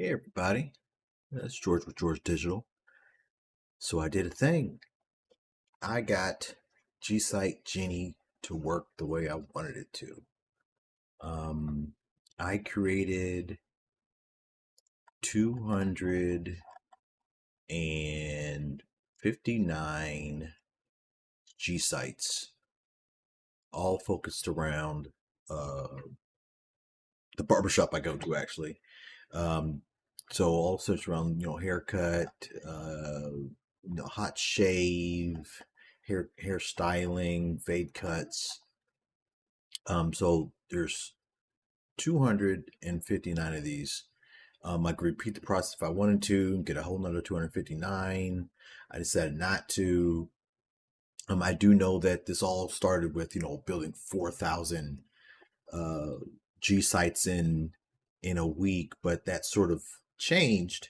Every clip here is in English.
Hey everybody, that's George with George Digital. So I did a thing. I got GSiteGenie to work the way I wanted it to. Um, I created 259 GSites, all focused around uh, the barbershop I go to actually. Um, so all sorts around, haircut, hot shave, hair styling, fade cuts. So there's 259 of these. I could repeat the process if I wanted to, get a whole nother 259. I decided not to. I do know that this all started with, building 4,000 uh, G sites in a week, but that sort of changed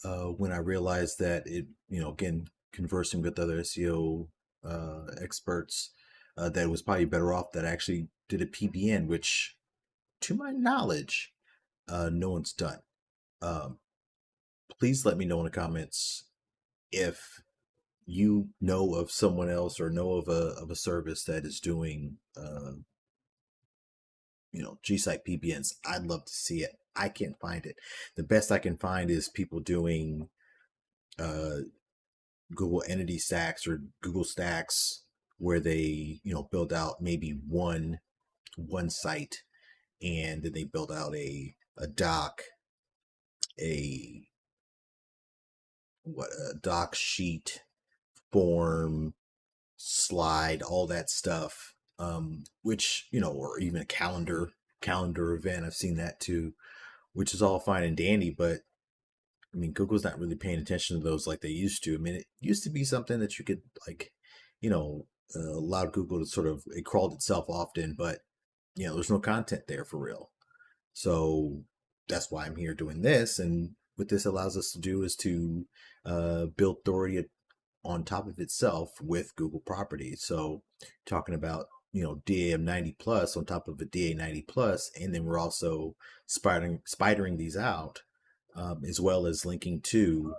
when I realized that again, conversing with other SEO experts, that it was probably better off that I actually did a PBN, which, to my knowledge, no one's done. Um, Please let me know in the comments if you know of someone else or know of a service that is doing G Site PBNs. I'd love to see it. I can't find it. The best I can find is people doing uh, Google Entity Stacks or Google Stacks, where they build out maybe one site, and then they build out a doc, a a doc sheet, form, slide, all that stuff. Which or even a calendar event. I've seen that too, which is all fine and dandy, but I mean, Google's not really paying attention to those like they used to. I mean, it used to be something that you could like, allow Google to sort of, it crawled itself often, but there's no content there for real. So that's why I'm here doing this. And what this allows us to do is to build authority on top of itself with Google properties. So talking about DAM 90 plus on top of a DA 90 plus, and then we're also spidering these out, as well as linking to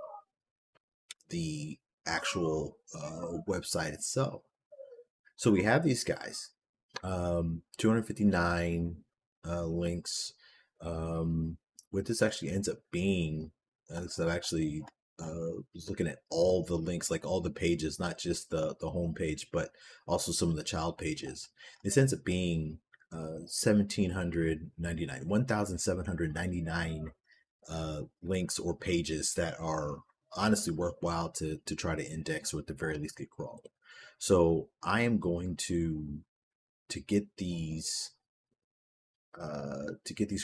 the actual website itself. So we have these guys, 259 links. What this actually ends up being, so I've actually was looking at all the links, like all the pages, not just the home page, but also some of the child pages. This ends up being 1,799 links or pages that are honestly worthwhile to try to index, or at the very least get crawled. So I am going to get these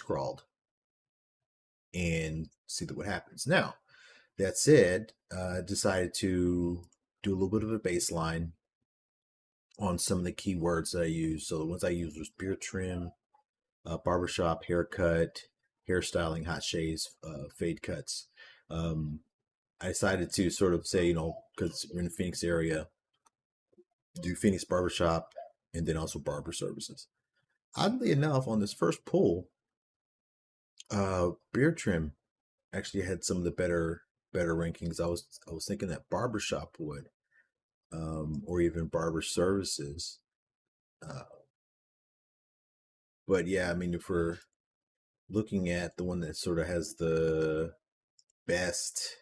crawled and see what happens. Now, that said, I decided to do a little bit of a baseline on some of the keywords that I used. So the ones I used was beard trim, barbershop, haircut, hairstyling, hot shaves, fade cuts. I decided to sort of say, because we're in the Phoenix area, do Phoenix barbershop and then also barber services. Oddly enough, on this first pull, beard trim actually had some of the better rankings. I was thinking that barbershop would, or even barber services. Uh, but yeah, I mean, if we're looking at the one that sort of has the best,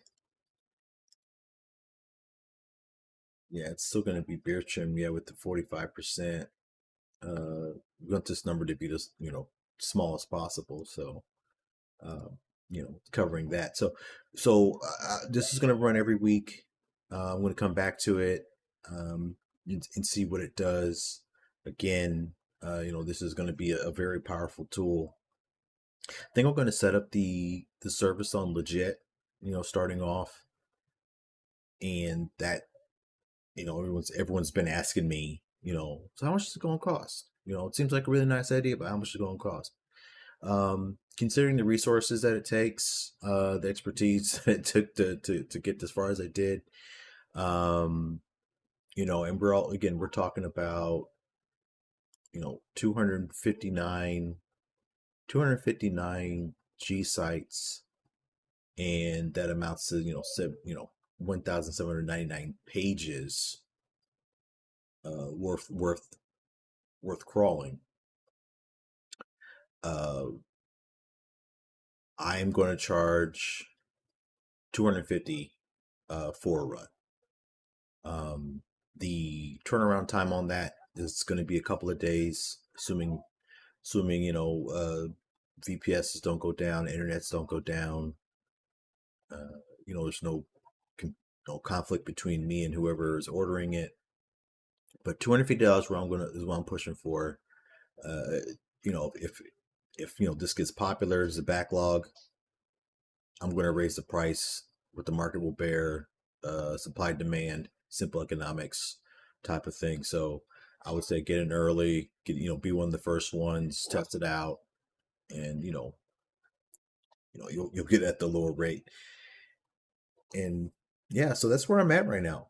yeah, it's still going to be beard trim. Yeah, with the 45%. We want this number to be just small as possible. So covering that. So this is going to run every week. I'm going to come back to it, and see what it does. Again, this is going to be a very powerful tool. I think I'm going to set up the service on legit, starting off, and that everyone's been asking me, so how much is it going to cost? It seems like a really nice idea, but how much is it going to cost? Considering the resources that it takes, the expertise that it took to get as far as I did, and we're talking about 259 G sites and that amounts to 1,799 pages worth crawling. I'm going to charge $250 for a run. The turnaround time on that is going to be a couple of days, assuming VPSs don't go down, internets don't go down. There's no conflict between me and whoever is ordering it. But $250 is what I'm pushing for. If this gets popular as a backlog, I'm going to raise the price what the market will bear, supply demand, simple economics type of thing. So I would say get in early, be one of the first ones, test it out, and you'll get at the lower rate. And yeah, so that's where I'm at right now.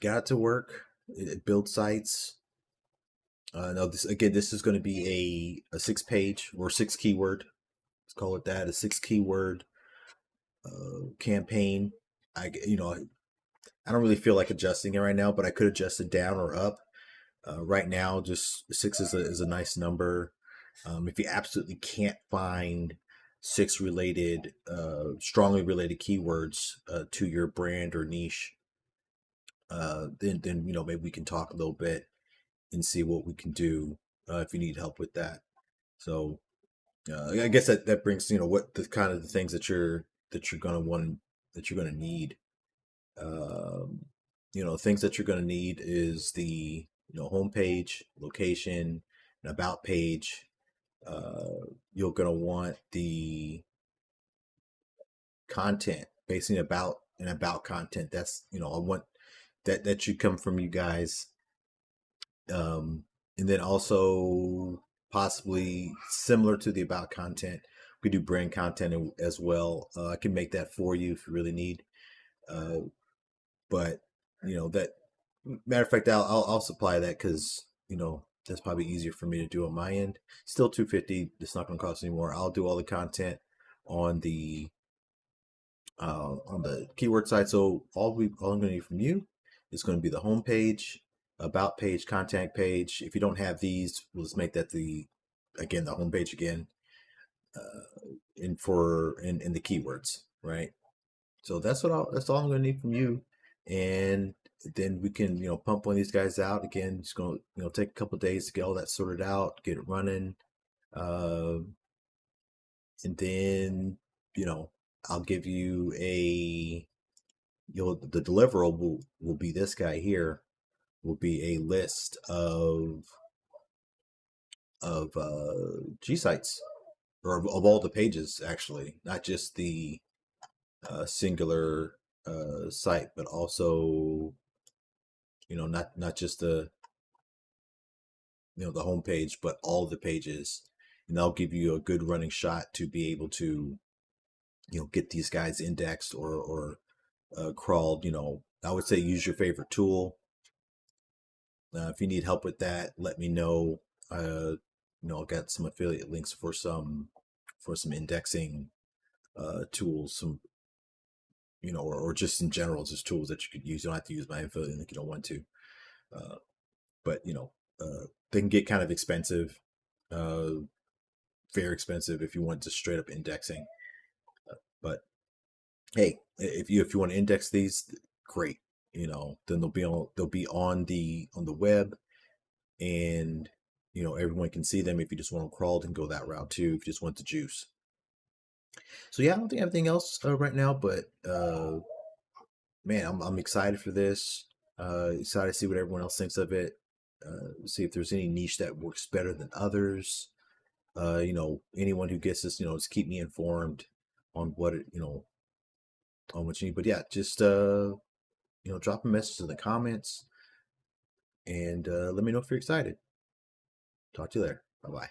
Got to work, build sites. Now this is going to be a 6-page or 6 keyword. Let's call it that, a 6 keyword campaign. I don't really feel like adjusting it right now, but I could adjust it down or up. Right now, just 6 is a nice number. If you absolutely can't find 6 related, strongly related keywords to your brand or niche, then maybe we can talk a little bit and see what we can do if you need help with that. So I guess that brings what the kind of the things that you're gonna want, that you're gonna need. Things that you're gonna need is the homepage, location, an about page. You're gonna want the content, basically about content. That's I want that should come from you guys. And then also possibly similar to the about content, we do brand content as well. I can make that for you if you really need. But that, matter of fact, I'll supply that because that's probably easier for me to do on my end. Still $250. It's not going to cost any more. I'll do all the content on the keyword site. So all I'm going to need from you is going to be the home page, about page, contact page. If you don't have these, let's make that the home page again, in the keywords, right? So that's all I'm going to need from you, and then we can pump one of these guys out again. It's going to take a couple of days to get all that sorted out, get it running, and then I'll give you the deliverable will be this guy here. Will be a list of GSites, or of all the pages, actually, not just the singular site, but also not just the the home page, but all the pages, and that'll give you a good running shot to be able to get these guys indexed or crawled. I would say use your favorite tool. If you need help with that, let me know. I've got some affiliate links for some indexing tools, some or just in general, just tools that you could use. You don't have to use my affiliate link if you don't want to, but they can get kind of expensive, very expensive if you want just straight up indexing. But hey, if you want to index these, great. Then they'll be on the web, and everyone can see them. If you just want them crawled, and go that route too. If you just want the juice. So yeah, I don't think anything else right now, but man, I'm excited for this. Excited to see what everyone else thinks of it. See if there's any niche that works better than others. Anyone who gets this, just keep me informed on what on what you need. But yeah, just drop a message in the comments, and let me know if you're excited. Talk to you later. Bye bye.